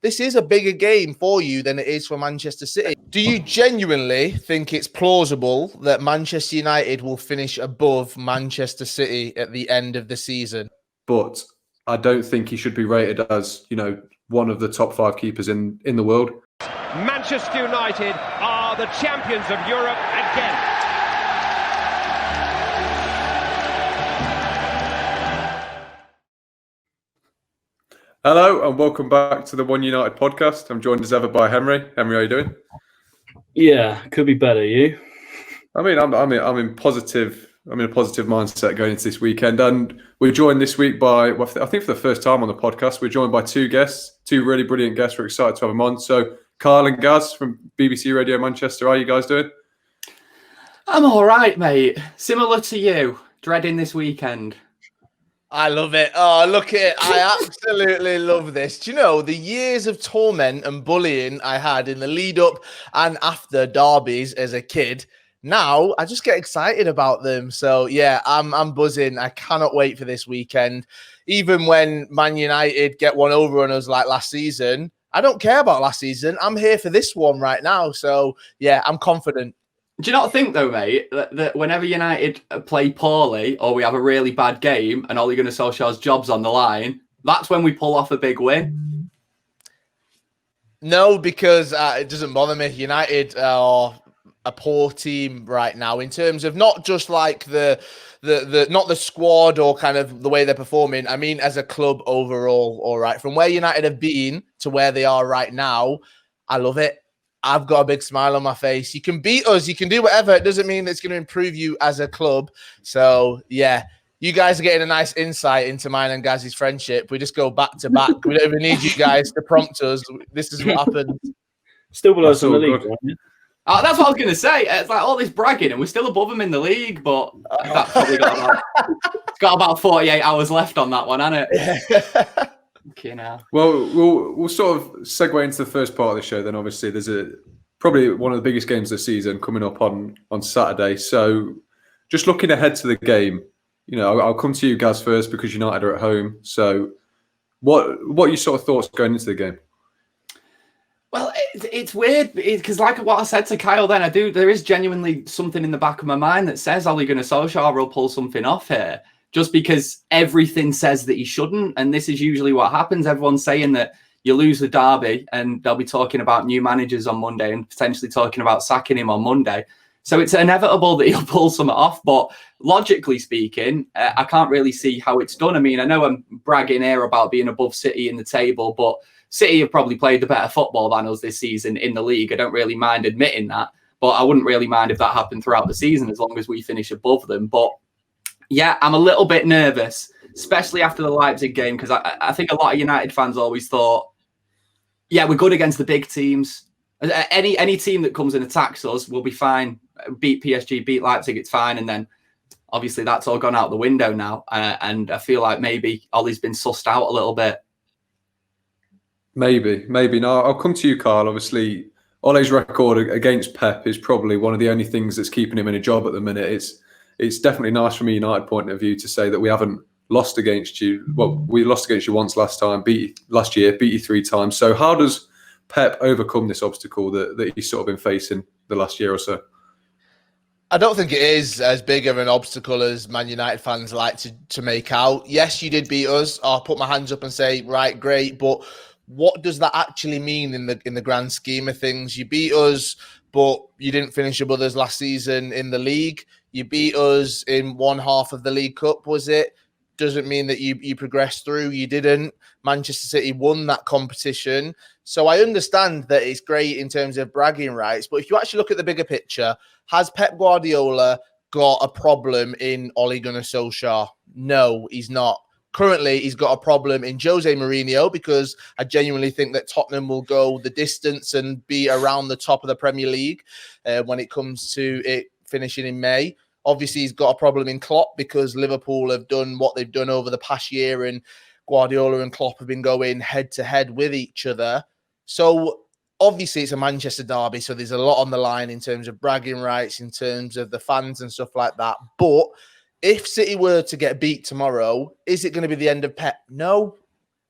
this is a bigger game for you than it is for Manchester City. Do you genuinely think it's plausible that Manchester United will finish above Manchester City at the end of the season? But I don't think he should be rated as, one of the top 5 keepers in the world. Manchester United are the champions of Europe again. Hello and welcome back to the One United podcast. I'm joined as ever by Henry. Henry, how are you doing? Yeah, could be better. You? I'm in positive mindset going into this weekend, and we're joined this week by, I think for the first time on the podcast, we're joined by two really brilliant guests. We're excited to have them on. So, Carl and Gaz from BBC Radio Manchester. How are you guys doing? I'm all right, mate. Similar to you, dreading this weekend. I love it. Oh, look at it. I absolutely love this. Do you know the years of torment and bullying I had in the lead up and after derbies as a kid? Now I just get excited about them. So yeah, I'm buzzing. I cannot wait for this weekend. Even when Man United get one over on us like last season, I don't care about last season. I'm here for this one right now. So yeah, I'm confident. Do you not think, though, mate, that whenever United play poorly or we have a really bad game and Ole Gunnar Solskjaer's job's on the line, that's when we pull off a big win? No, because it doesn't bother me. United are a poor team right now in terms of not just like the not the squad or kind of the way they're performing. I mean, as a club overall, all right. From where United have been to where they are right now, I love it. I've got a big smile on my face. You can beat us. You can do whatever. It doesn't mean it's going to improve you as a club. So, yeah, you guys are getting a nice insight into mine and Gaz's friendship. We just go back to back. We don't even need you guys to prompt us. This is what happens. Still below us in the league. That's what I was going to say. It's like all this bragging and we're still above them in the league, but that's probably got about 48 hours left on that one, hasn't it? Okay, now. Well, we'll sort of segue into the first part of the show. Then, obviously, there's probably one of the biggest games of the season coming up on Saturday. So, just looking ahead to the game, I'll come to you, Gaz, first because United are at home. So, what are your sort of thoughts going into the game? Well, it's weird because, like what I said to Kyle, there is genuinely something in the back of my mind that says Ole Gunnar Solskjaer will pull something off here. Just because everything says that he shouldn't. And this is usually what happens. Everyone's saying that you lose the derby and they'll be talking about new managers on Monday and potentially talking about sacking him on Monday. So it's inevitable that he'll pull something off. But logically speaking, I can't really see how it's done. I mean, I know I'm bragging here about being above City in the table, but City have probably played the better football than us this season in the league. I don't really mind admitting that. But I wouldn't really mind if that happened throughout the season as long as we finish above them. But yeah, I'm a little bit nervous, especially after the Leipzig game, because I think a lot of United fans always thought, yeah, we're good against the big teams. Any team that comes and attacks us will be fine. Beat PSG, beat Leipzig, it's fine. And then obviously that's all gone out the window now. And I feel like maybe Ollie's been sussed out a little bit. Maybe. No, I'll come to you, Carl. Obviously, Ole's record against Pep is probably one of the only things that's keeping him in a job at the minute. It's definitely nice from a United point of view to say that we haven't lost against you. Well, we lost against you once last year, beat you 3 times. So how does Pep overcome this obstacle that he's sort of been facing the last year or so? I don't think it is as big of an obstacle as Man United fans like to make out. Yes, you did beat us. I'll put my hands up and say, right, great. But what does that actually mean in the grand scheme of things? You beat us, but you didn't finish above us last season in the league. You beat us in one half of the League Cup, was it? Doesn't mean that you progressed through. You didn't. Manchester City won that competition. So I understand that it's great in terms of bragging rights. But if you actually look at the bigger picture, has Pep Guardiola got a problem in Ole Gunnar Solskjaer? No, he's not. Currently, he's got a problem in Jose Mourinho because I genuinely think that Tottenham will go the distance and be around the top of the Premier League when it comes to it finishing in May. Obviously, he's got a problem in Klopp because Liverpool have done what they've done over the past year and Guardiola and Klopp have been going head-to-head with each other. So, obviously, it's a Manchester derby, so there's a lot on the line in terms of bragging rights, in terms of the fans and stuff like that. But if City were to get beat tomorrow, is it going to be the end of Pep? No.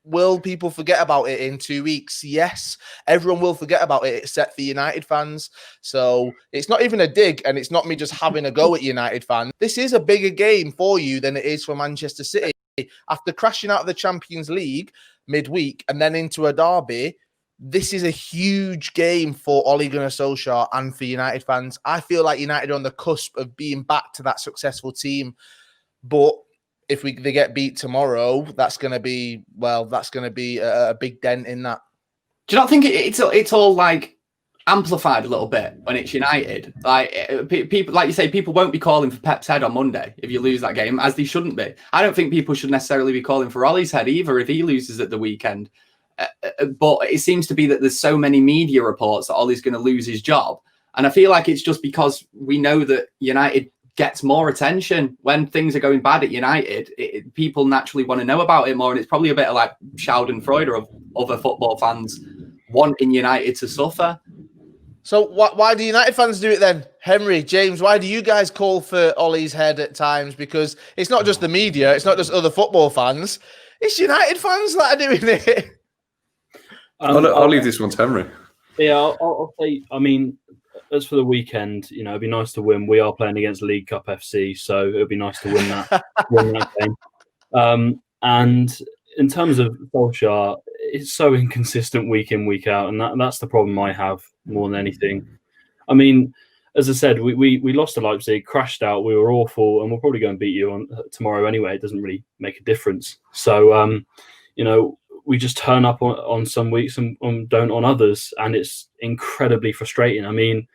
will people forget about it in 2 weeks? Yes, everyone will forget about it except for United fans. So it's not even a dig, and it's not me just having a go at United fans. This is a bigger game for you than it is for Manchester City. After crashing out of the Champions League midweek and then into a derby, this is a huge game for Ole Gunnar Solskjaer and for United fans. I feel like United are on the cusp of being back to that successful team. But if they get beat tomorrow, that's going to be a big dent in that. Do you not think it's all like amplified a little bit when it's United? Like people, like you say, people won't be calling for Pep's head on Monday if you lose that game, as they shouldn't be. I don't think people should necessarily be calling for Ole's head either if he loses at the weekend. But it seems to be that there's so many media reports that Ole's going to lose his job. And I feel like it's just because we know that United gets more attention when things are going bad at United. People naturally want to know about it more. And it's probably a bit of like Schadenfreude of other football fans wanting United to suffer. So why do United fans do it then? Henry, James, why do you guys call for Ole's head at times? Because it's not just the media. It's not just other football fans. It's United fans that are doing it. I'll leave this one to Henry. Yeah, I'll say, I mean, as for the weekend, you know, it'd be nice to win. We are playing against League Cup FC, so it'd be nice to win that game. And in terms of Solskjaer, it's so inconsistent week in, week out, and that's the problem I have more than anything. I mean, as I said, we lost to Leipzig, crashed out, we were awful, and we'll probably go and beat you on tomorrow anyway. It doesn't really make a difference. So, you know, we just turn up on some weeks and don't on others, and it's incredibly frustrating. I mean,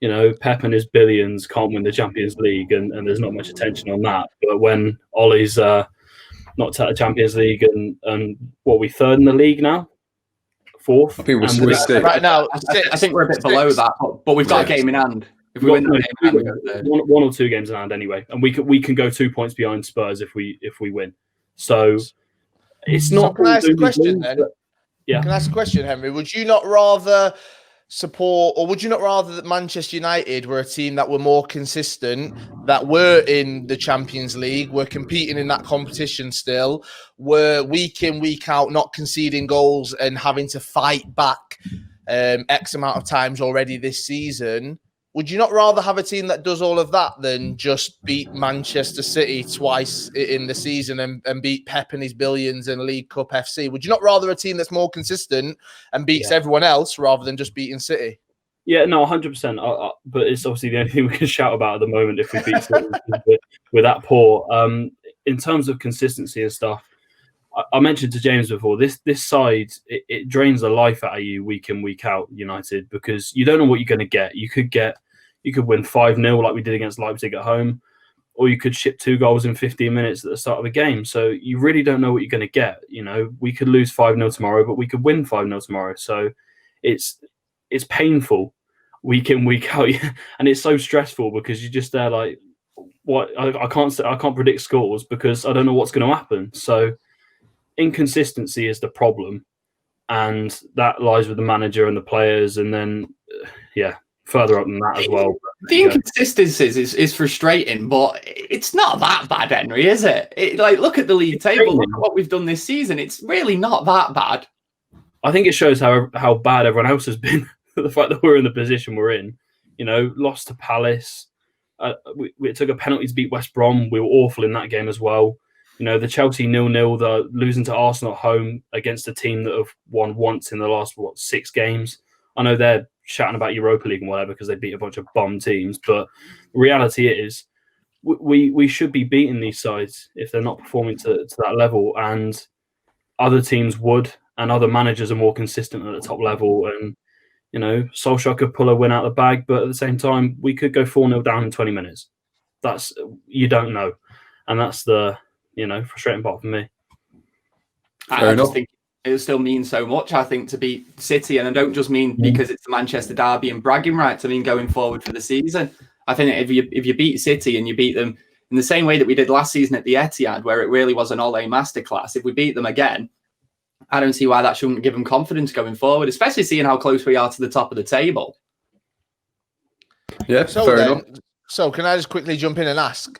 you know, Pep and his billions can't win the Champions League, and there's not much attention on that. But when Ole's not at the Champions League, and what, we third in the league now? Fourth? I think we're sixth. Right now, I think we're a bit below that, but we've got a game in hand. If we win that game in hand, we go one or two games in hand anyway, and we can go 2 points behind Spurs if we win. So it's not. Can I ask a question then? Yeah. Can I ask a question, Henry? Would you not rather support, or would you not rather that Manchester United were a team that were more consistent, that were in the Champions League, were competing in that competition still, were week in, week out, not conceding goals and having to fight back X amount of times already this season? Would you not rather have a team that does all of that than just beat Manchester City twice in the season and beat Pep and his billions in League Cup FC? Would you not rather a team that's more consistent and beats everyone else rather than just beating City? Yeah, no, 100%. But it's obviously the only thing we can shout about at the moment if we beat City with that poor. In terms of consistency and stuff, I mentioned to James before, this side, it drains the life out of you week in, week out, United, because you don't know what you're going to get. You could win 5-0 like we did against Leipzig at home, or you could ship 2 goals in 15 minutes at the start of a game. So you really don't know what you're going to get. You know, we could lose 5-0 tomorrow, but we could win 5-0 tomorrow. So it's painful week in, week out, and it's so stressful because you're just there like, what? I can't predict scores because I don't know what's going to happen. So inconsistency is the problem, and that lies with the manager and the players, and then further up than that as well. The inconsistencies is frustrating, but it's not that bad, Henry, is it? Like, look at the league table, look at what we've done this season. It's really not that bad. I think it shows how bad everyone else has been. The fact that we're in the position we're in, you know, lost to Palace. We took a penalty to beat West Brom. We were awful in that game as well. You know, the Chelsea 0-0, the losing to Arsenal at home against a team that have won once in the last 6 games. I know they're shouting about Europa League and whatever because they beat a bunch of bum teams, but the reality is we should be beating these sides if they're not performing to that level, and other teams would, and other managers are more consistent at the top level. And you know, Solskjaer could pull a win out of the bag, but at the same time, we could go 4-0 down in 20 minutes. You don't know, and that's the frustrating part for me. I just think it still means so much, I think, to beat City. And I don't just mean because it's the Manchester derby and bragging rights. I mean, going forward for the season. I think if you beat City and you beat them in the same way that we did last season at the Etihad, where it really was an Ole masterclass, if we beat them again, I don't see why that shouldn't give them confidence going forward, especially seeing how close we are to the top of the table. Yeah, so fair enough. So can I just quickly jump in and ask,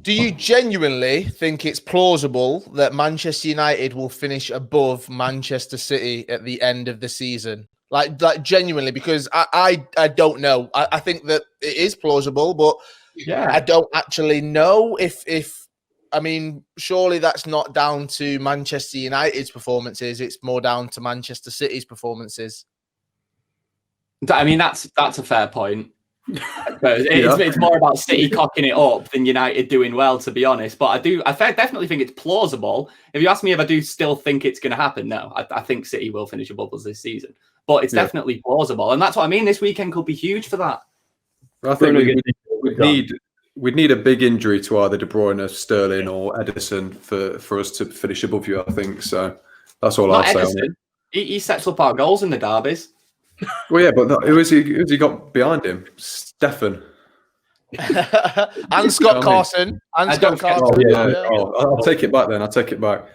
Do you genuinely think it's plausible that Manchester United will finish above Manchester City at the end of the season? Like genuinely, because I don't know. I think that it is plausible, but Yeah. I don't actually know if I mean, surely that's not down to Manchester United's performances. It's more down to Manchester City's performances. I mean, that's a fair point. But it's more about City cocking it up than United doing well, to be honest. But I definitely think it's plausible. If you ask me if I do still think it's going to happen, no, I think City will finish above us this season. But it's definitely plausible, and that's what I mean. This weekend could be huge for that. I think we'd need a big injury to either De Bruyne, Sterling, or Edison for us to finish above you. I think so. That's all I'll say on it. He sets up our goals in the derbies. Well, yeah, but who has he got behind him? Stefan. And Scott Carson. And Scott Carson. I'll take it back then. I'll take it back.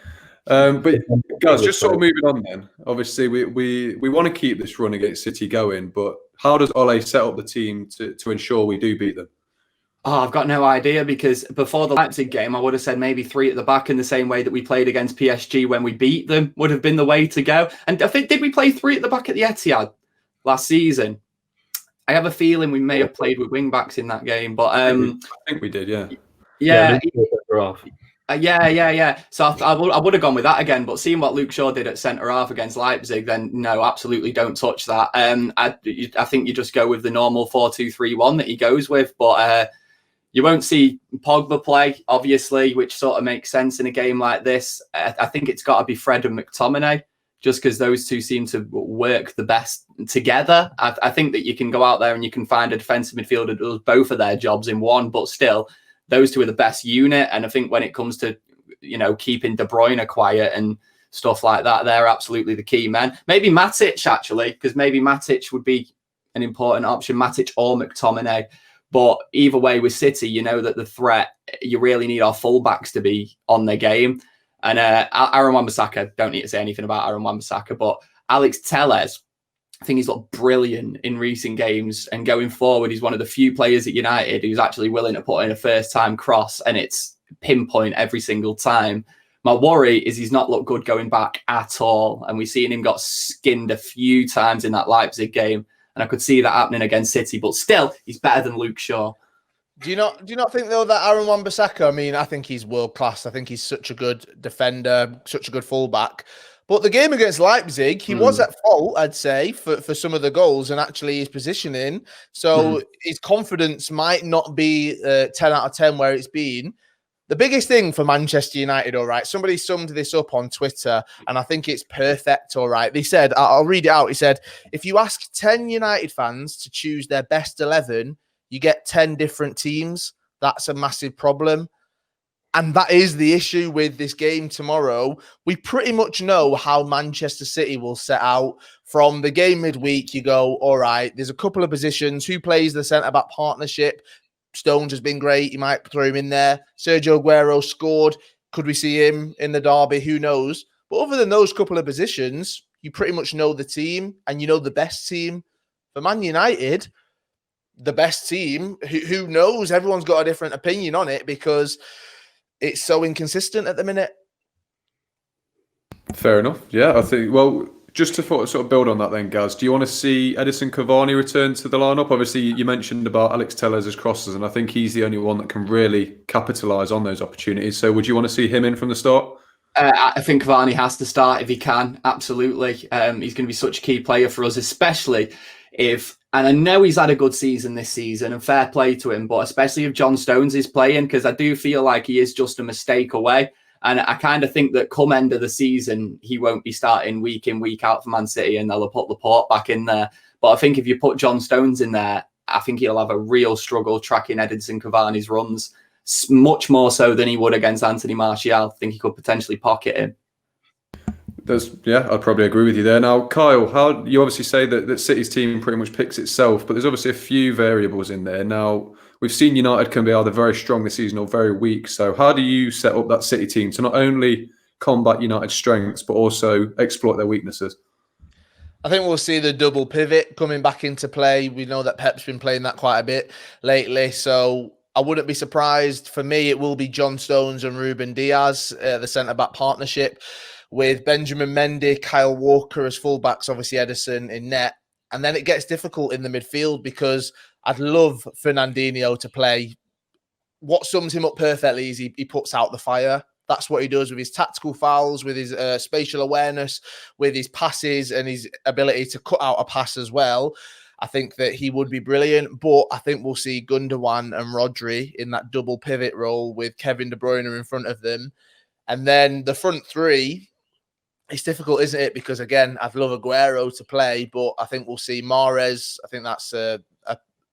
But guys, just sort of moving on then. Obviously, we want to keep this run against City going, but how does Ole set up the team to ensure we do beat them? Oh, I've got no idea, because before the Leipzig game, I would have said maybe 3 at the back in the same way that we played against PSG when we beat them would have been the way to go. And I think, did we play 3 at the back at the Etihad last season? I have a feeling we may have played with wing backs in that game, but I think we did, yeah. Yeah. So I would have gone with that again, but seeing what Luke Shaw did at centre half against Leipzig, then no, absolutely don't touch that. I think you just go with the normal 4-2-3-1 that he goes with, but you won't see Pogba play, obviously, which sort of makes sense in a game like this. I think it's got to be Fred and McTominay, just because those two seem to work the best together. I think that you can go out there and you can find a defensive midfielder that does both of their jobs in one, but still, those two are the best unit. And I think when it comes to, keeping De Bruyne quiet and stuff like that, they're absolutely the key men. Maybe Matic, actually, because maybe Matic would be an important option, Matic or McTominay. But either way, with City, you know that the threat, you really need our fullbacks to be on their game. And Aaron Wan-Bissaka, don't need to say anything about Aaron Wan-Bissaka, but Alex Telles, I think he's looked brilliant in recent games. And going forward, he's one of the few players at United who's actually willing to put in a first-time cross, and it's pinpoint every single time. My worry is he's not looked good going back at all. And we've seen him got skinned a few times in that Leipzig game. And I could see that happening against City, but still, he's better than Luke Shaw. Do you not think, though, that Aaron Wan-Bissaka, I mean, I think he's world class. I think he's such a good defender, such a good fullback. But the game against Leipzig, he was at fault, I'd say, for some of the goals and actually his positioning. So his confidence might not be 10 out of 10 where it's been. The biggest thing for Manchester United, all right, somebody summed this up on Twitter, and I think it's perfect, all right. They said, I'll read it out. He said, if you ask 10 United fans to choose their best 11, you get 10 different teams. That's a massive problem. And that is the issue with this game tomorrow. We pretty much know how Manchester City will set out. From the game midweek, you go, all right, there's a couple of positions. Who plays the centre-back partnership? Stones has been great. You might throw him in there. Sergio Aguero scored. Could we see him in the derby? Who knows? But other than those couple of positions, you pretty much know the team, and you know the best team. For Man United, the best team, who knows? Everyone's got a different opinion on it because it's so inconsistent at the minute. Fair enough. Yeah, I think, well, just to sort of build on that then, Gaz, do you want to see Edison Cavani return to the lineup? Obviously, you mentioned about Alex Telles' crosses, and I think he's the only one that can really capitalise on those opportunities. So would you want to see him in from the start? I think Cavani has to start if he can, absolutely. He's going to be such a key player for us, especially if, and I know he's had a good season this season, and fair play to him, but especially if John Stones is playing, because I do feel like he is just a mistake away. And I kind of think that come end of the season, he won't be starting week in, week out for Man City, and they'll put Laporte back in there. But I think if you put John Stones in there, I think he'll have a real struggle tracking Edinson Cavani's runs, much more so than he would against Anthony Martial. I think he could potentially pocket him. I'd probably agree with you there. Now, Kyle, how you obviously say that City's team pretty much picks itself, but there's obviously a few variables in there. Now, we've seen United can be either very strong this season or very weak. So how do you set up that City team to not only combat United's strengths, but also exploit their weaknesses? I think we'll see the double pivot coming back into play. We know that Pep's been playing that quite a bit lately. So I wouldn't be surprised. For me, it will be John Stones and Ruben Diaz, the centre-back partnership, with Benjamin Mendy, Kyle Walker as fullbacks, obviously Ederson in net. And then it gets difficult in the midfield because I'd love Fernandinho to play. What sums him up perfectly is he puts out the fire. That's what he does with his tactical fouls, with his spatial awareness, with his passes and his ability to cut out a pass as well. I think that he would be brilliant, but I think we'll see Gundogan and Rodri in that double pivot role with Kevin De Bruyne in front of them. And then the front three, it's difficult, isn't it? Because again, I'd love Aguero to play, but I think we'll see Mahrez. I think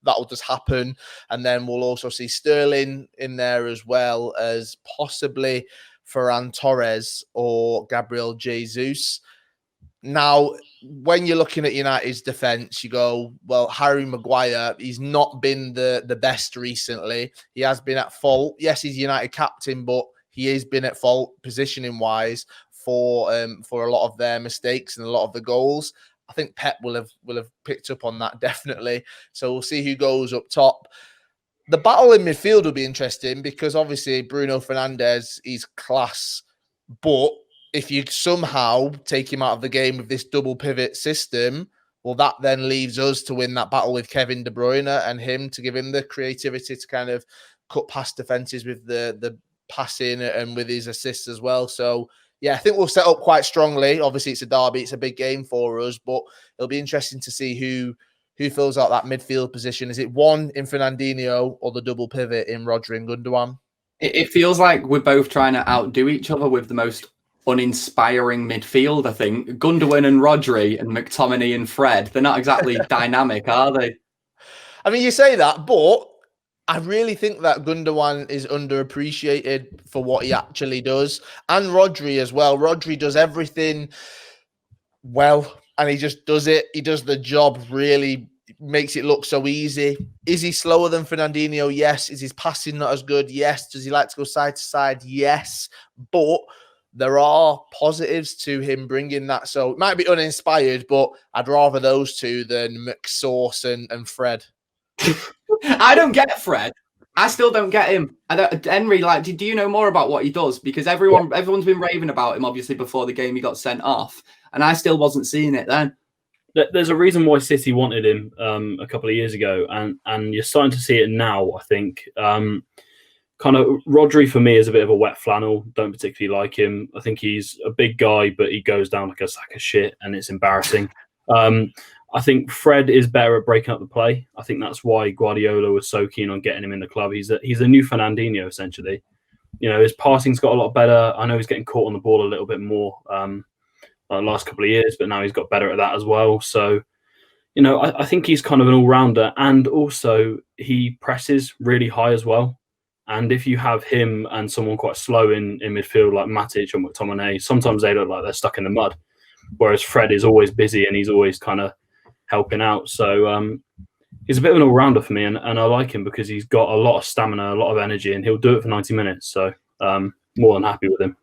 that'll just happen. And then we'll also see Sterling in there as well as possibly Ferran Torres or Gabriel Jesus. Now, when you're looking at United's defence, you go, well, Harry Maguire, he's not been the best recently. He has been at fault. Yes, he's United captain, but he has been at fault positioning-wise for a lot of their mistakes and a lot of the goals. I think Pep will have picked up on that, definitely. So we'll see who goes up top. The battle in midfield will be interesting because obviously Bruno Fernandes is class, but if you somehow take him out of the game with this double pivot system, well, that then leaves us to win that battle with Kevin De Bruyne and him to give him the creativity to kind of cut past defenses with the passing and with his assists as well. So, yeah, I think we'll set up quite strongly. Obviously, it's a derby. It's a big game for us, but it'll be interesting to see who fills out that midfield position. Is it one in Fernandinho or the double pivot in Rodri and Gundogan? It feels like we're both trying to outdo each other with the most uninspiring midfield, I think. Gundogan and Rodri and McTominay and Fred, they're not exactly dynamic, are they? I mean, you say that, but I really think that Gundogan is underappreciated for what he actually does. And Rodri as well. Rodri does everything well, and he just does it. He does the job really, makes it look so easy. Is he slower than Fernandinho? Yes. Is his passing not as good? Yes. Does he like to go side to side? Yes. But there are positives to him bringing that. So it might be uninspired, but I'd rather those two than McSauce and Fred. I don't get Fred. I still don't get him. Henry, like, do you know more about what he does? Because everyone's been raving about him, obviously, before the game he got sent off. And I still wasn't seeing it then. There's a reason why City wanted him a couple of years ago. And you're starting to see it now, I think. Kind of Rodri for me is a bit of a wet flannel. Don't particularly like him. I think he's a big guy, but he goes down like a sack of shit, and it's embarrassing. I think Fred is better at breaking up the play. I think that's why Guardiola was so keen on getting him in the club. He's a new Fernandinho essentially. You know, his passing's got a lot better. I know he's getting caught on the ball a little bit more the last couple of years, but now he's got better at that as well. So, you know, I think he's kind of an all-rounder, and also he presses really high as well. And if you have him and someone quite slow in midfield like Matic or McTominay, sometimes they look like they're stuck in the mud. Whereas Fred is always busy and he's always kind of helping out. So he's a bit of an all-rounder for me, and I like him because he's got a lot of stamina, a lot of energy, and he'll do it for 90 minutes. So more than happy with him.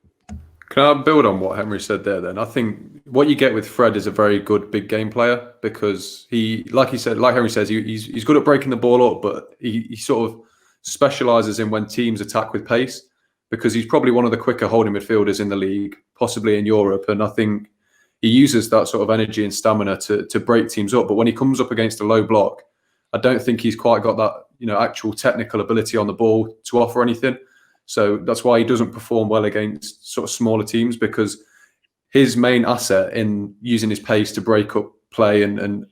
Can I build on what Henry said there then? I think what you get with Fred is a very good big game player because like Henry says, he's good at breaking the ball up, but he sort of specialises in when teams attack with pace because he's probably one of the quicker holding midfielders in the league, possibly in Europe. And I think he uses that sort of energy and stamina to break teams up. But when he comes up against a low block, I don't think he's quite got that, you know, actual technical ability on the ball to offer anything. So that's why he doesn't perform well against sort of smaller teams, because his main asset in using his pace to break up play and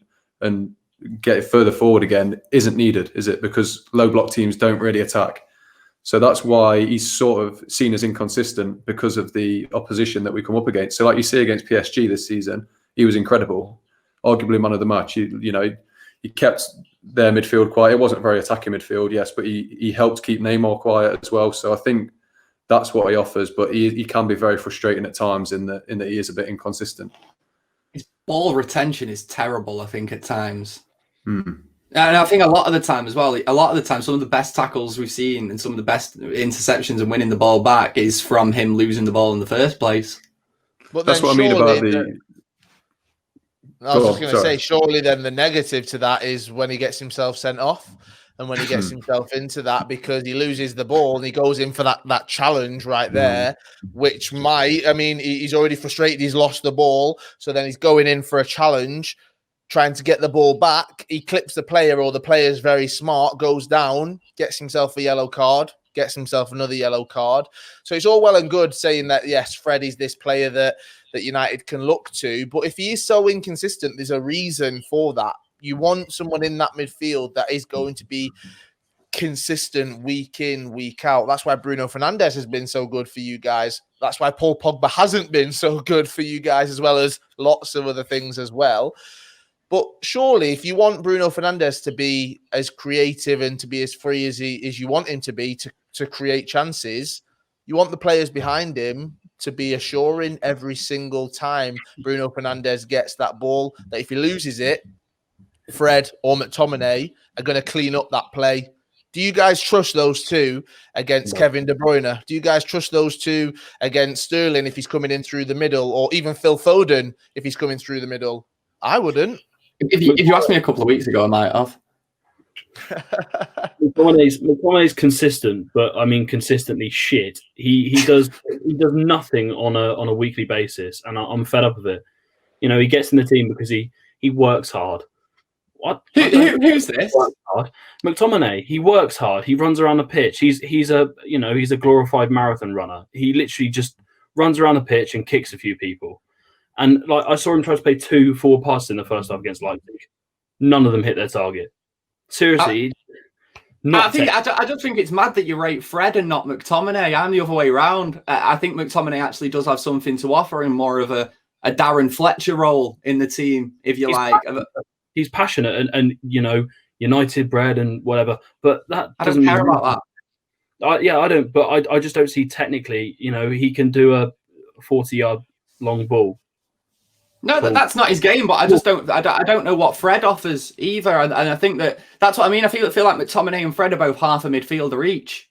get it further forward again isn't needed, is it? Because low block teams don't really attack. So that's why he's sort of seen as inconsistent because of the opposition that we come up against. So like you see against PSG this season, he was incredible, arguably man of the match. He kept their midfield quiet. It wasn't very attacking midfield, yes, but he helped keep Neymar quiet as well. So I think that's what he offers, but he can be very frustrating at times in that he is a bit inconsistent. His ball retention is terrible, I think, at times. And I think a lot of the time as well, some of the best tackles we've seen and some of the best interceptions and winning the ball back is from him losing the ball in the first place. But that's what I mean about the... I was just going to say, surely then the negative to that is when he gets himself sent off. and when he gets himself into that, because he loses the ball and he goes in for that challenge right there, which he's already frustrated, he's lost the ball, so then he's going in for a challenge, trying to get the ball back. He clips the player, or the player's very smart, goes down, gets himself a yellow card, gets himself another yellow card. So it's all well and good saying that, yes, Fred is this player that United can look to, but if he is so inconsistent, there's a reason for that. You want someone in that midfield that is going to be consistent week in, week out. That's why Bruno Fernandes has been so good for you guys. That's why Paul Pogba hasn't been so good for you guys, as well as lots of other things as well. But surely, if you want Bruno Fernandes to be as creative and to be as free as you want him to be to create chances, you want the players behind him to be assuring every single time Bruno Fernandes gets that ball that if he loses it, Fred or McTominay are going to clean up that play. Do you guys trust those two against Kevin De Bruyne? Do you guys trust those two against Sterling if he's coming in through the middle, or even Phil Foden if he's coming through the middle? I wouldn't. If you asked me a couple of weeks ago, I might have. McTominay's consistent, but I mean consistently shit. He does nothing on a weekly basis, and I'm fed up of it. You know, he gets in the team because he works hard. What? Who's this? McTominay. He works hard. He runs around the pitch. He's a glorified marathon runner. He literally just runs around the pitch and kicks a few people. And like I saw him try to play 2 forward passes in the first half against Leipzig. None of them hit their target. Seriously. I just think it's mad that you rate Fred and not McTominay. I'm the other way around. I think McTominay actually does have something to offer in more of a Darren Fletcher role in the team, if you like. He's passionate and you know, United bred and whatever, but that I don't care about that. I don't. But I just don't see technically. You know, he can do a 40-yard long ball. No, that's not his game. But I just don't. I don't know what Fred offers either, and I think that's what I mean. I feel like McTominay and Fred are both half a midfielder each.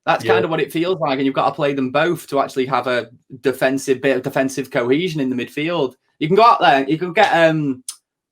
That's kind of what it feels like, and you've got to play them both to actually have a bit of defensive cohesion in the midfield. You can go out there. You can get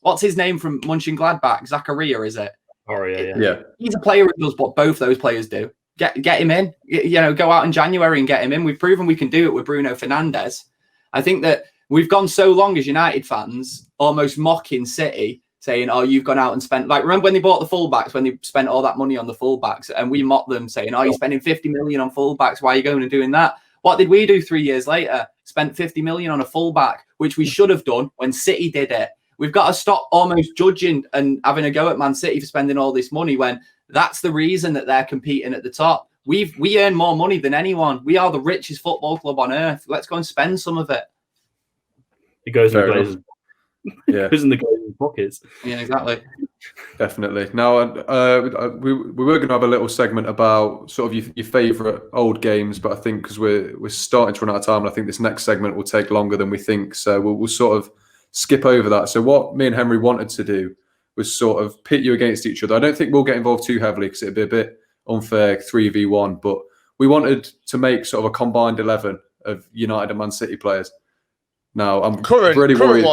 what's his name from Mönchengladbach? Zakaria, is it? Yeah. He's a player who does what both those players do. Get him in. You know, go out in January and get him in. We've proven we can do it with Bruno Fernandes. I think that we've gone so long as United fans almost mocking City, saying, "Oh, you've gone out and spent." Like, remember when they bought the fullbacks? When they spent all that money on the fullbacks, and we mocked them, saying, "Oh, you're spending 50 million on fullbacks. Why are you going and doing that?" What did we do 3 years later? Spent 50 million on a fullback, which we should have done when City did it. We've got to stop almost judging and having a go at Man City for spending all this money when that's the reason that they're competing at the top. We earn more money than anyone. We are the richest football club on earth. Let's go and spend some of it. It goes in the Glazers. Yeah, it goes in the Glazers' pockets. Yeah, exactly. Definitely. Now, we were going to have a little segment about sort of your favourite old games, but I think because we're starting to run out of time, and I think this next segment will take longer than we think, so we'll sort of skip over that. So what me and Henry wanted to do was sort of pit you against each other. I don't think we'll get involved too heavily because it'd be a bit unfair 3v1, but we wanted to make sort of a combined 11 of United and Man City players. Now, I'm really worried.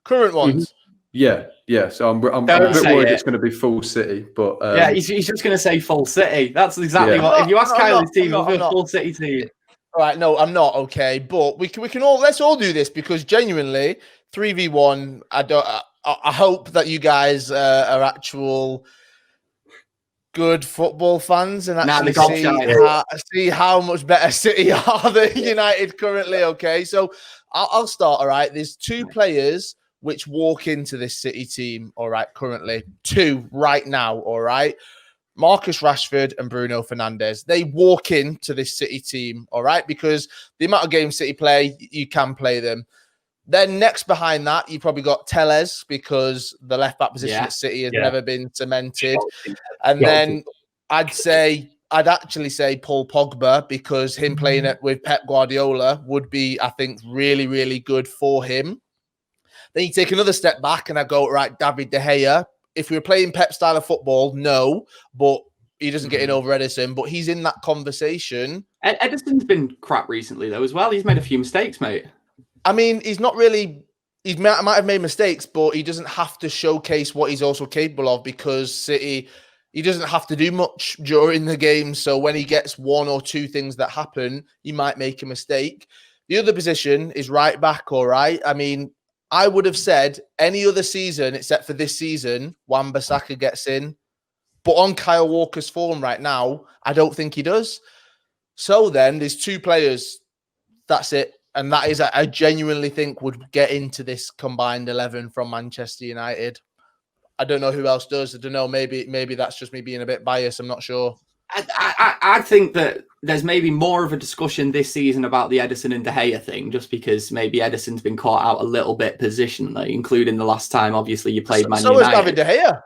Current ones. Yeah. So I'm a bit worried it's going to be full City, but yeah, he's just going to say full City. That's exactly what. If you ask Kylie's team, he'll be a full City team. All right, no, I'm not okay, but we can all let's all do this because genuinely 3v1. I hope that you guys are actual good football fans and actually see how much better City are than United currently. Okay, so I'll start. All right, there's 2 players which walk into this City team. All right, currently 2 right now. All right. Marcus Rashford and Bruno Fernandes, they walk into this City team, all right, because the amount of games City play, you can play them. Then next behind that, you probably got Telles because the left-back position at City has never been cemented. And then I'd actually say Paul Pogba because him playing it with Pep Guardiola would be, I think, really, really good for him. Then you take another step back and I go, right, David De Gea. If we were playing Pep style of football, no, but he doesn't get in over Edison, but he's in that conversation. Edison's been crap recently, though, as well. He's made a few mistakes, mate. I mean, he's not really... He might have made mistakes, but he doesn't have to showcase what he's also capable of because City he doesn't have to do much during the game. So when he gets one or two things that happen, he might make a mistake. The other position is right back, all right? I mean, I would have said any other season except for this season, Wan-Bissaka gets in. But on Kyle Walker's form right now, I don't think he does. So then there's two players. That's it. And that is, I genuinely think, would get into this combined 11 from Manchester United. I don't know who else does. I don't know. Maybe that's just me being a bit biased. I'm not sure. I think that there's maybe more of a discussion this season about the Ederson and De Gea thing, just because maybe Ederson's been caught out a little bit positionally, including the last time, obviously, you played Man United. So is David De Gea.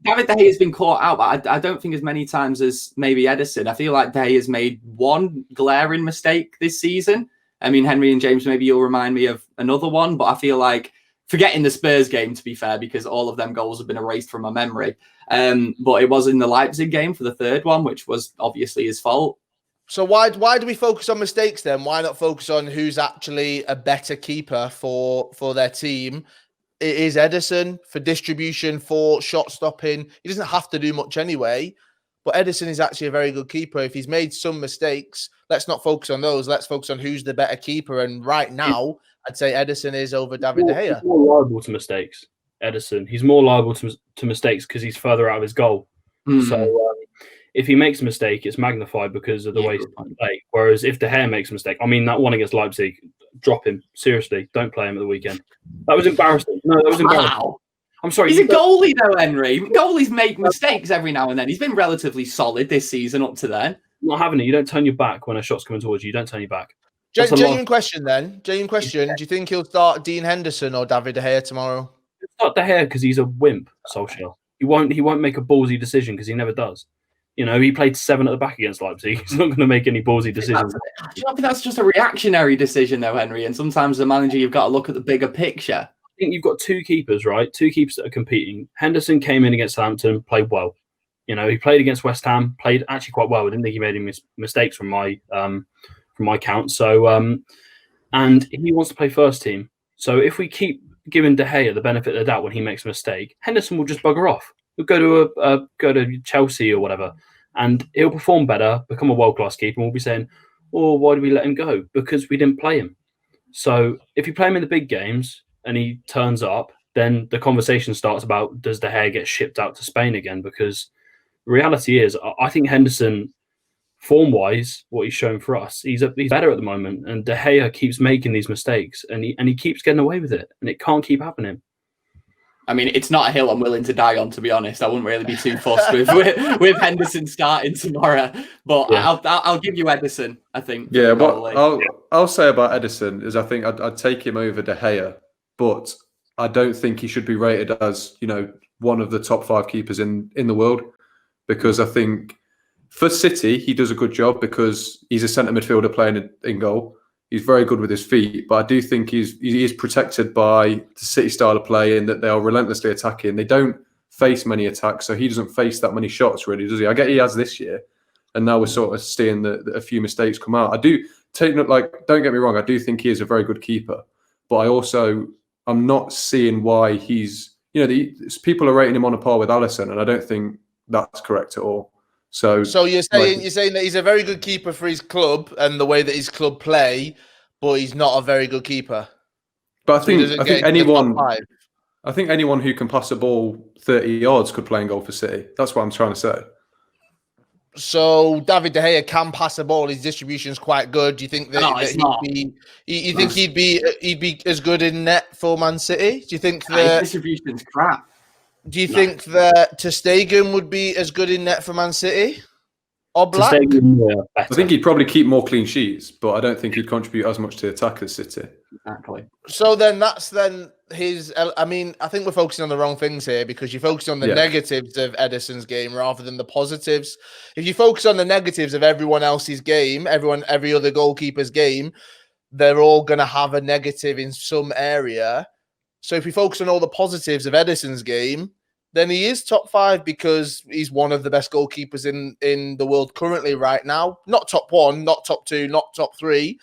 David De Gea has been caught out, but I don't think as many times as maybe Ederson. I feel like De Gea has made one glaring mistake this season. I mean, Henry and James, maybe you'll remind me of another one, but I feel like, forgetting the Spurs game, to be fair, because all of them goals have been erased from my memory. But it was in the Leipzig game for the third one, which was obviously his fault. So why do we focus on mistakes then? Why not focus on who's actually a better keeper for their team? It is Ederson for distribution, for shot stopping. He doesn't have to do much anyway. But Ederson is actually a very good keeper. If he's made some mistakes, let's not focus on those. Let's focus on who's the better keeper. And right now, I'd say Ederson is over David De Gea. He's more liable to mistakes, Ederson. He's more liable to mistakes because he's further out of his goal. So if he makes a mistake, it's magnified because of the way he's playing. Whereas if De Gea makes a mistake, I mean, that one against Leipzig, drop him. Seriously, don't play him at the weekend. That was embarrassing. No, that was embarrassing. Wow. I'm sorry. He's a goalie, though, Henry. Goalies make mistakes every now and then. He's been relatively solid this season up to then. Not having it. You don't turn your back when a shot's coming towards you. You don't turn your back. Genuine question then. Genuine question. Do you think he'll start Dean Henderson or David De Gea tomorrow? Start De Gea because he's a wimp, Solskjaer. He won't make a ballsy decision because he never does. You know, he played 7 at the back against Leipzig. He's not going to make any ballsy decisions. I think that's just a reactionary decision, though, Henry. And sometimes the manager, you've got to look at the bigger picture. I think you've got two keepers, right? Two keepers that are competing. Henderson came in against Southampton, played well. You know, he played against West Ham, played actually quite well. I didn't think he made any mistakes from my count. So, and he wants to play first team. So if we keep giving De Gea the benefit of the doubt when he makes a mistake, Henderson will just bugger off. He'll go to Chelsea or whatever, and he'll perform better, become a world-class keeper, and we'll be saying, "Oh, why did we let him go? Because we didn't play him." So if you play him in the big games and he turns up, then the conversation starts about, does De Gea get shipped out to Spain again? Because the reality is, I think Henderson, form-wise, what he's shown for us, he's better at the moment, and De Gea keeps making these mistakes, and he keeps getting away with it, and it can't keep happening. I mean, it's not a hill I'm willing to die on, to be honest. I wouldn't really be too fussed with Henderson starting tomorrow. But yeah. I'll give you Ederson, I think. Yeah, what I'll say about Ederson is I think I'd take him over De Gea, but I don't think he should be rated as, you know, one of the top 5 keepers in the world, because I think for City, he does a good job because he's a centre midfielder playing in goal. He's very good with his feet, but I do think he is protected by the City style of play in that they are relentlessly attacking. They don't face many attacks, so he doesn't face that many shots, really, does he? I get he has this year, and now we're sort of seeing a few mistakes come out. I do don't get me wrong, I do think he is a very good keeper, but I'm not seeing why he's, you know, people are rating him on a par with Alisson, and I don't think that's correct at all. So you're saying that he's a very good keeper for his club and the way that his club play, but he's not a very good keeper. But I think anyone who can pass a ball 30 yards could play in goal for City. That's what I'm trying to say. So David De Gea can pass a ball. His distribution is quite good. Do you think he'd be as good in net for Man City? Do you think his distribution's crap? Do you think that ter Stegen would be as good in net for Man City? Or Black? I think he'd probably keep more clean sheets, but I don't think he'd contribute as much to the attack as City. Exactly. So then that's his... I mean, I think we're focusing on the wrong things here because you're focusing on the negatives of Ederson's game rather than the positives. If you focus on the negatives of everyone else's game, every other goalkeeper's game, they're all going to have a negative in some area. So if we focus on all the positives of Ederson's game, then he is top 5 because he's one of the best goalkeepers in the world currently right now. Not top 1, not top 2, not top 3,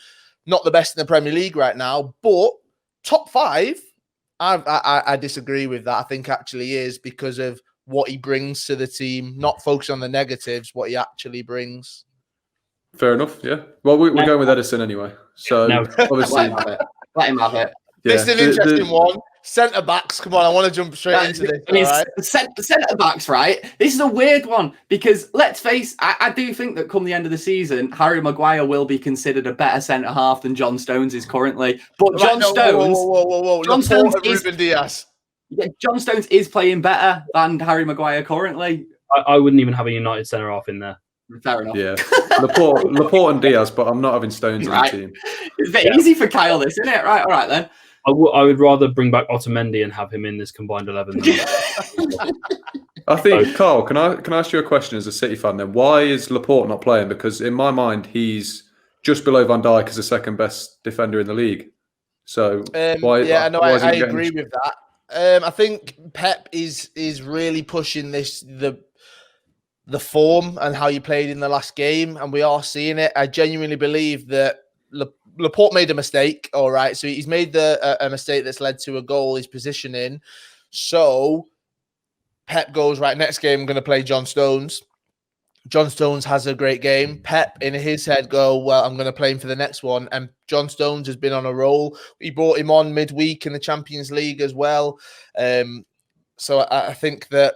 not the best in the Premier League right now, but top 5, I disagree with that. I think actually is because of what he brings to the team, not focus on the negatives, what he actually brings. Fair enough. Yeah. Well, we're going with Edison anyway. So No. obviously, Let him have it. yeah, This is an interesting one. Centre backs. Come on, I want to jump straight into this. I mean, all right? centre backs, right? This is a weird one because let's face, I do think that come the end of the season, Harry Maguire will be considered a better centre half than John Stones is currently. But John Stones, whoa. John Stones is Ruben Diaz. Yeah, John Stones is playing better than Harry Maguire currently. I wouldn't even have a United centre half in there. Fair enough. yeah, Laporte and Diaz, but I'm not having Stones in the team. It's a bit easy for Kyle, this, isn't it? Right, all right then. I would rather bring back Otamendi and have him in this combined 11. I think, Carl, can I ask you a question as a City fan then? Why is Laporte not playing? Because in my mind, he's just below Van Dijk as the second best defender in the league. So why? Yeah, no, why I is he getting- agree with that. I think Pep is really pushing the form and how you played in the last game, and we are seeing it. I genuinely believe that Laporte made a mistake. All right, so he's made a mistake that's led to a goal. His positioning. So Pep goes, right, next game I'm going to play John Stones. John Stones has a great game. Pep in his head go, well, I'm going to play him for the next one. And John Stones has been on a roll. We brought him on midweek in the Champions League as well. So I think that,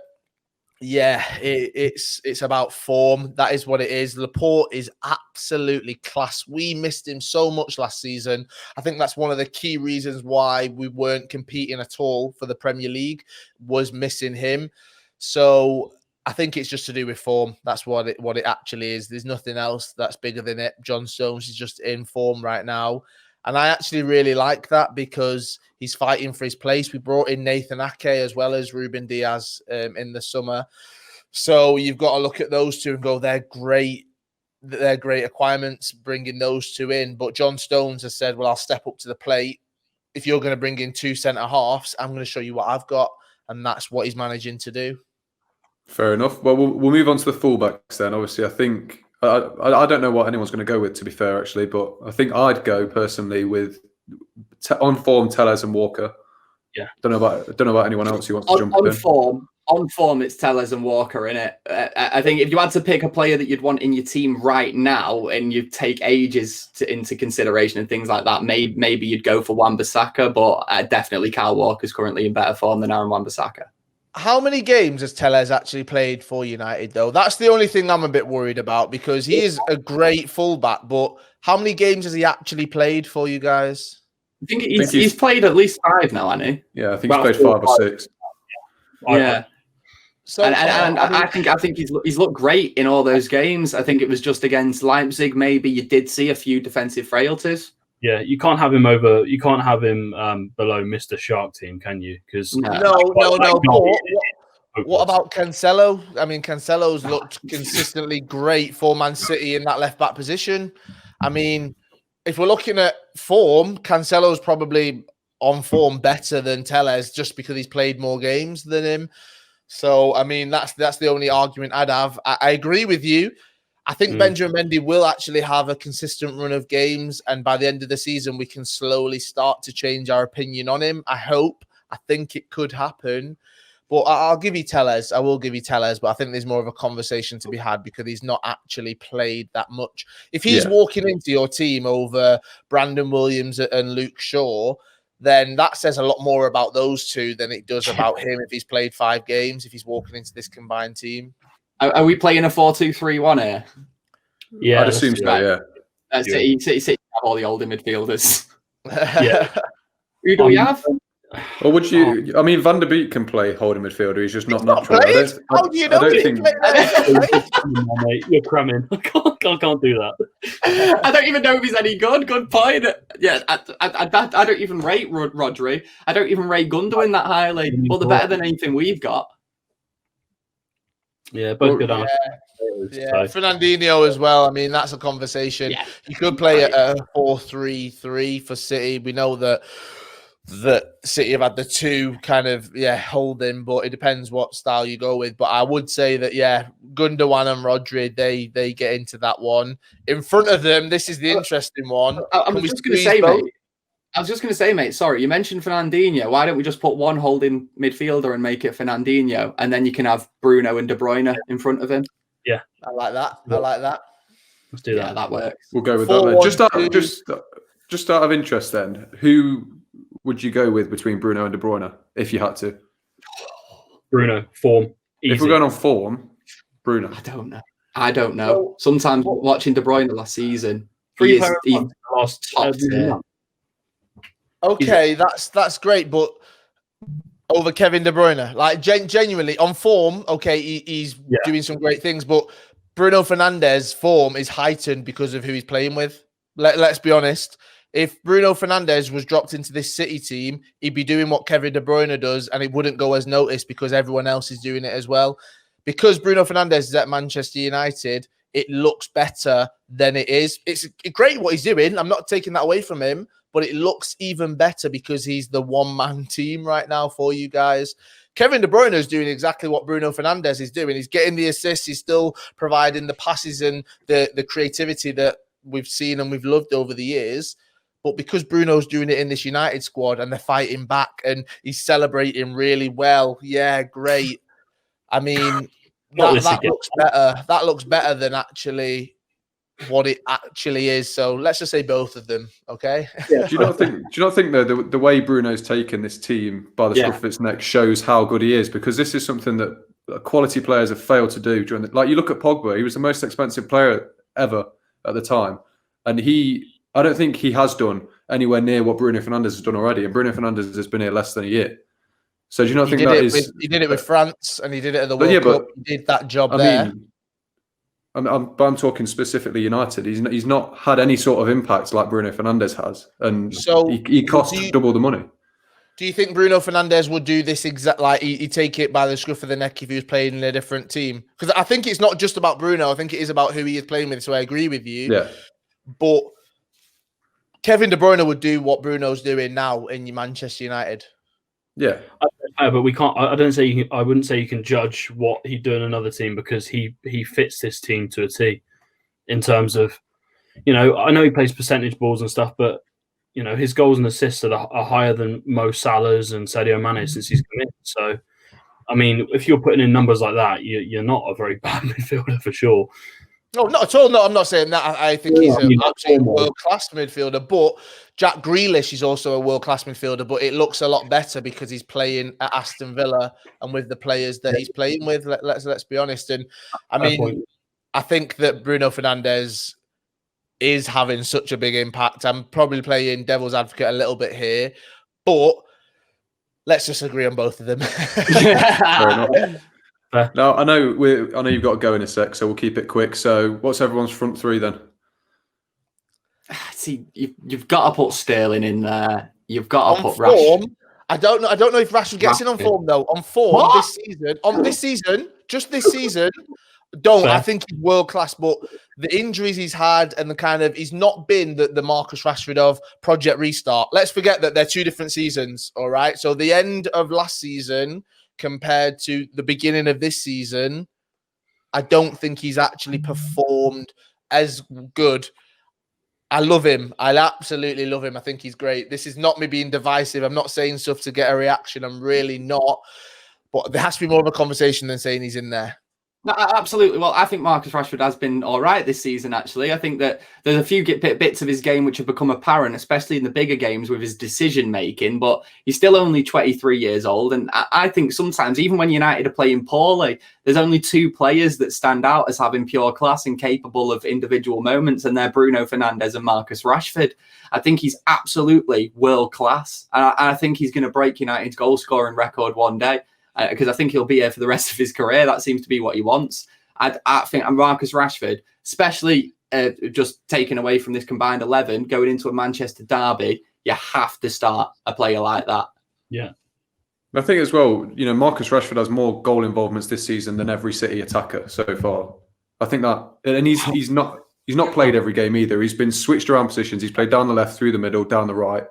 yeah, it's about form. That is what it is. Laporte is absolutely class. We missed him so much last season. I think that's one of the key reasons why we weren't competing at all for the Premier League, was missing him. So I think it's just to do with form. That's what it actually is. There's nothing else that's bigger than it. John Stones is just in form right now. And I actually really like that because he's fighting for his place. We brought in Nathan Ake as well as Ruben Diaz in the summer. So you've got to look at those two and go, they're great acquirements, bringing those two in. But John Stones has said, well, I'll step up to the plate. If you're going to bring in two centre-halves, I'm going to show you what I've got. And that's what he's managing to do. Fair enough. Well, we'll move on to the fullbacks then. Obviously, I think I don't know what anyone's going to go with, to be fair, actually, but I think I'd go personally with on form Tellez and Walker. Yeah. Don't know about anyone else who wants to jump in. On form, it's Tellez and Walker, innit? I think if you had to pick a player that you'd want in your team right now, and you take ages into consideration and things like that, maybe you'd go for Wan-Bissaka, but definitely Kyle Walker's currently in better form than Aaron Wan-Bissaka. How many games has Tellez actually played for United, though? That's the only thing I'm a bit worried about, because he is a great fullback, but how many games has he actually played for you guys? I think he's played at least 5 now, hasn't he? Yeah, I think he's played 5 or 6. Yeah. So and I think he's looked great in all those games. I think it was just against Leipzig. Maybe you did see a few defensive frailties. Yeah, you can't have him over. You can't have him below Mr. Shark Team, can you? Because No. What about Cancelo? I mean, Cancelo's looked consistently great for Man City in that left back position. I mean, if we're looking at form, Cancelo's probably on form better than Tellez just because he's played more games than him. So, I mean, that's the only argument I'd have. I agree with you. I think Benjamin Mendy will actually have a consistent run of games, and by the end of the season, we can slowly start to change our opinion on him. I hope. I think it could happen. But I'll give you Tellez. I will give you Tellez, but I think there's more of a conversation to be had because he's not actually played that much. If he's walking into your team over Brandon Williams and Luke Shaw, then that says a lot more about those two than it does about him if he's played 5 games, if he's walking into this combined team. Are we playing a 4-2-3-1 here? Yeah, I'd assume so, yeah. City have all the older midfielders. Yeah. Who do we have? Or would you? I mean, Van der Beek can play holding midfielder. He's just not natural. How do you know? You're cramming. I can't do that. I don't even know if he's any good. Good point. Yeah, I don't even rate Rodri. I don't even rate Gundogan that highly. But they're better than anything we've got. Yeah, both good answers. Yeah, Fernandinho as well. I mean, that's a conversation. Yeah. You could play a 4-3-3 for City. We know that City have had the two kind of holding, but it depends what style you go with. But I would say that Gundogan and Rodri, they get into that one. In front of them, this is the interesting one. I'm just going to say, mate, I was just going to say, mate, sorry, you mentioned Fernandinho. Why don't we just put one holding midfielder and make it Fernandinho, and then you can have Bruno and De Bruyne in front of him? I like that. I like that. Let's do Yeah, that. that works. We'll go with that. Then. 4-1-2. Just out of interest, then, who would you go with between Bruno and De Bruyne if you had to? Bruno, form. Easy. If we're going on form, Bruno. I don't know. Sometimes watching De Bruyne last season, Three he's last top tier. Okay, that's great, but over Kevin De Bruyne, like genuinely on form, okay, he's doing some great things, but Bruno Fernandes' form is heightened because of who he's playing with. Let's be honest. If Bruno Fernandes was dropped into this City team, he'd be doing what Kevin De Bruyne does, and it wouldn't go as noticed because everyone else is doing it as well. Because Bruno Fernandes is at Manchester United, it looks better than it is. It's great what he's doing. I'm not taking that away from him, but it looks even better because he's the one-man team right now for you guys. Kevin De Bruyne is doing exactly what Bruno Fernandes is doing. He's getting the assists. He's still providing the passes and the creativity that we've seen and we've loved over the years. But because Bruno's doing it in this United squad and they're fighting back and he's celebrating really well, yeah, great. I mean, that looks better. That looks better than actually what it actually is. So let's just say both of them, okay? Do you not think though the way Bruno's taken this team by the scruff of its neck shows how good he is? Because this is something that quality players have failed to do during like you look at Pogba, he was the most expensive player ever at the time, and I don't think he has done anywhere near what Bruno Fernandes has done already, and Bruno Fernandes has been here less than a year. So do you not think that is? He did it with France, and he did it at the World Cup. He did that job there. I'm talking specifically United. He's not had any sort of impact like Bruno Fernandes has, and so he costs double the money. Do you think Bruno Fernandes would do this exact like he'd take it by the scruff of the neck if he was playing in a different team? Because I think it's not just about Bruno. I think it is about who he is playing with. So I agree with you. Yeah, but Kevin De Bruyne would do what Bruno's doing now in Manchester United. Yeah, but we can't. I don't say. I wouldn't say you can judge what he'd do in another team because he fits this team to a T. In terms of, I know he plays percentage balls and stuff, but his goals and assists are higher than Mo Salah's and Sadio Mane since he's come in. So, I mean, if you're putting in numbers like that, you're not a very bad midfielder for sure. No, not at all. No, I'm not saying that. I think he's an absolute world-class midfielder. But Jack Grealish is also a world-class midfielder, but it looks a lot better because he's playing at Aston Villa and with the players that he's playing with. Let's be honest. And I mean, I think that Bruno Fernandes is having such a big impact. I'm probably playing devil's advocate a little bit here, but let's just agree on both of them. No, I know you've got to go in a sec, so we'll keep it quick. So, what's everyone's front three then? See, you've got to put Sterling in there. You've got to put Rashford. I don't know if Rashford gets in on form though. On form this season, just this season. I think he's world class, but the injuries he's had and the kind of he's not been the Marcus Rashford of Project Restart. Let's forget that they're two different seasons. All right, so the end of last season compared to the beginning of this season, I don't think he's actually performed as good. I love him. I absolutely love him. I think he's great. This is not me being divisive. I'm not saying stuff to get a reaction. I'm really not. But there has to be more of a conversation than saying he's in there. No, absolutely. Well, I think Marcus Rashford has been all right this season, actually. I think that there's a few bits of his game which have become apparent, especially in the bigger games with his decision-making, but he's still only 23 years old. And I think sometimes, even when United are playing poorly, there's only two players that stand out as having pure class and capable of individual moments, and they're Bruno Fernandes and Marcus Rashford. I think he's absolutely world-class. And I think he's going to break United's goal-scoring record one day. Because I think he'll be here for the rest of his career. That seems to be what he wants. I think Marcus Rashford, especially just taken away from this combined 11, going into a Manchester derby, you have to start a player like that. Yeah. I think as well, Marcus Rashford has more goal involvements this season than every City attacker so far. I think that, and he's not played every game either. He's been switched around positions. He's played down the left, through the middle, down the right,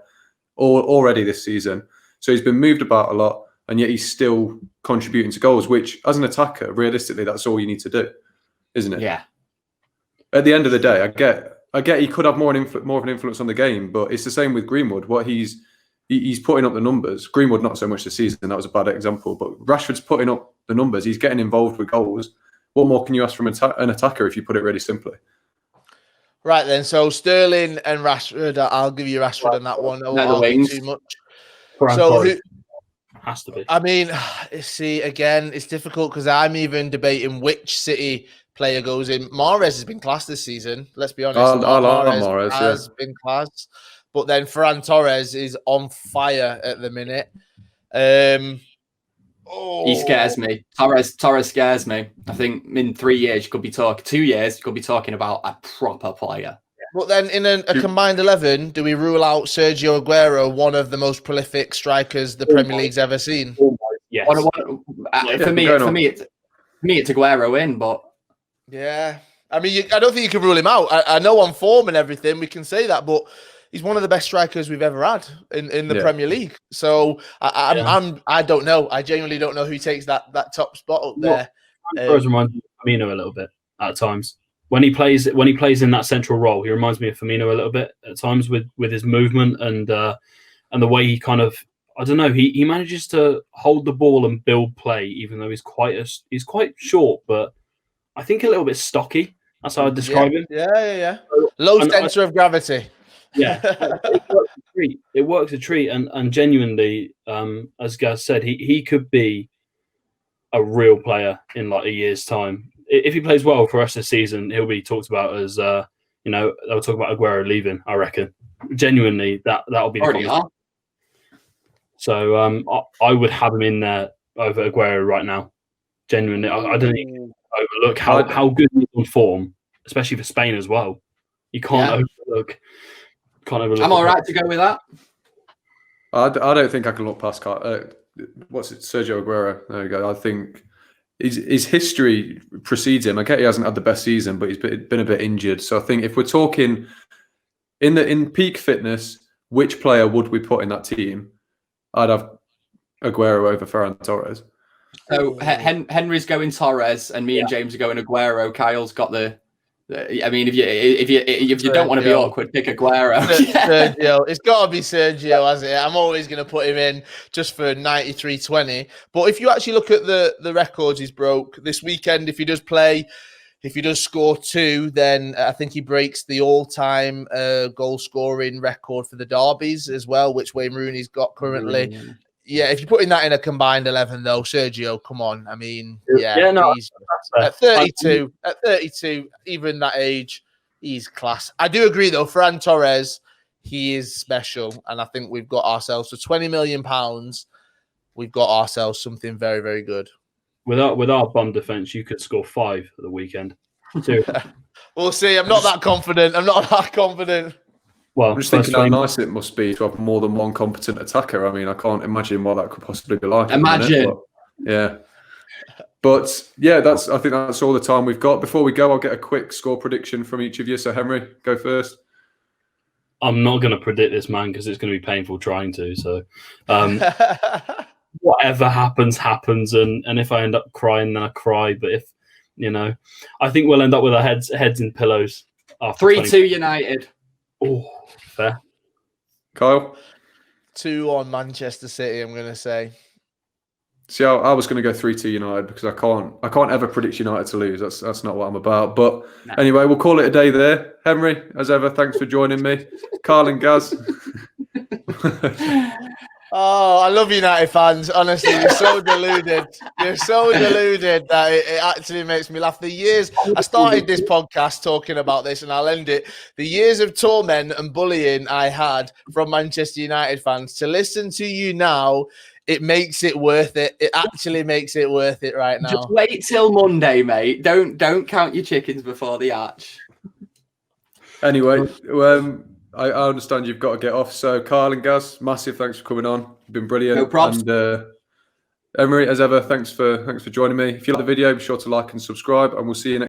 already this season. So he's been moved about a lot. And yet he's still contributing to goals, which, as an attacker, realistically, that's all you need to do, isn't it? Yeah. At the end of the day, I I get he could have more of an influence on the game, but it's the same with Greenwood. What he's putting up the numbers. Greenwood not so much this season. That was a bad example, but Rashford's putting up the numbers. He's getting involved with goals. What more can you ask from an attacker if you put it really simply? Right then, so Sterling and Rashford. I'll give you Rashford on that one. I won't argue too much. So who has to be? I mean, see, again, it's difficult because I'm even debating which City player goes in. Mahrez has been class this season. Let's be honest. Mahrez has been class, but then Ferran Torres is on fire at the minute. He scares me. Torres scares me. I think in 3 years you could be talking. 2 years you could be talking about a proper player. But then in a combined 11, do we rule out Sergio Aguero, one of the most prolific strikers the Premier League's ever seen? Yes. For me, it's Aguero in, but yeah. I mean, I don't think you can rule him out. I know on form and everything, we can say that, but he's one of the best strikers we've ever had in the Premier League. So I don't know. I genuinely don't know who takes that top spot up there. It reminds me of Firmino a little bit at times. When he plays in that central role, he reminds me of Firmino a little bit at times with his movement and the way he kind of, I don't know, he manages to hold the ball and build play, even though he's quite short, but I think a little bit stocky. That's how I'd describe him. Yeah. Low center of gravity. Yeah, it works a treat, and genuinely, as Gaz said, he could be a real player in like a year's time. If he plays well for the rest of the season, he'll be talked about as they'll talk about Aguero leaving. I reckon, genuinely, that'll be the case. So I would have him in there over Aguero right now. Genuinely, I don't think you can overlook how good he's on form, especially for Spain as well. You can't overlook. I'm all right to go with that. I don't think I can look past Sergio Aguero. There we go. I think his history precedes him. I get he hasn't had the best season, but he's been a bit injured. So I think if we're talking in peak fitness, which player would we put in that team? I'd have Aguero over Ferran Torres. So Henry's going Torres, and me and James are going Aguero. Kyle's got the. I mean, if you don't want to be awkward, pick Aguero. Sergio, it's got to be Sergio, hasn't it? I'm always going to put him in just for 93-20. But if you actually look at the records he's broke this weekend, if he does score 2, then I think he breaks the all-time goal scoring record for the derbies as well, which Wayne Rooney's got currently. Yeah, if you're putting that in a combined 11, though, Sergio, come on. I mean, he's at 32, even that age, he's class. I do agree, though, Ferran Torres, he is special. And I think we've got ourselves, for £20 million, we've got ourselves something very, very good. With our bum defence, you could score 5 at the weekend. We'll see. I'm not that confident. Well, I'm just thinking how nice it must be to have more than one competent attacker. I mean, I can't imagine what that could possibly be like. Imagine. But yeah, I think that's all the time we've got. Before we go, I'll get a quick score prediction from each of you. So Henry, go first. I'm not going to predict this, man, because it's going to be painful trying to. So whatever happens, and if I end up crying, then I cry. But if I think we'll end up with our heads in pillows. 3-2 United. Oh, fair. Kyle? 2 on Manchester City, I'm going to say. See, I was going to go 3-2 United because I can't ever predict United to lose. That's not what I'm about. But anyway, we'll call it a day there. Henry, as ever, thanks for joining me. Carl and Gaz. Oh, I love United fans. Honestly, you're so deluded. You're so deluded that it actually makes me laugh. The years I started this podcast talking about this, and I'll end it. The years of torment and bullying I had from Manchester United fans, to listen to you now, it makes it worth it. It actually makes it worth it right now. Just wait till Monday, mate. Don't count your chickens before the hatch. Anyway, I understand you've got to get off. So, Carl and Gaz, massive thanks for coming on. You've been brilliant. No props. And Emery, as ever, thanks for joining me. If you like the video, be sure to like and subscribe, and we'll see you next.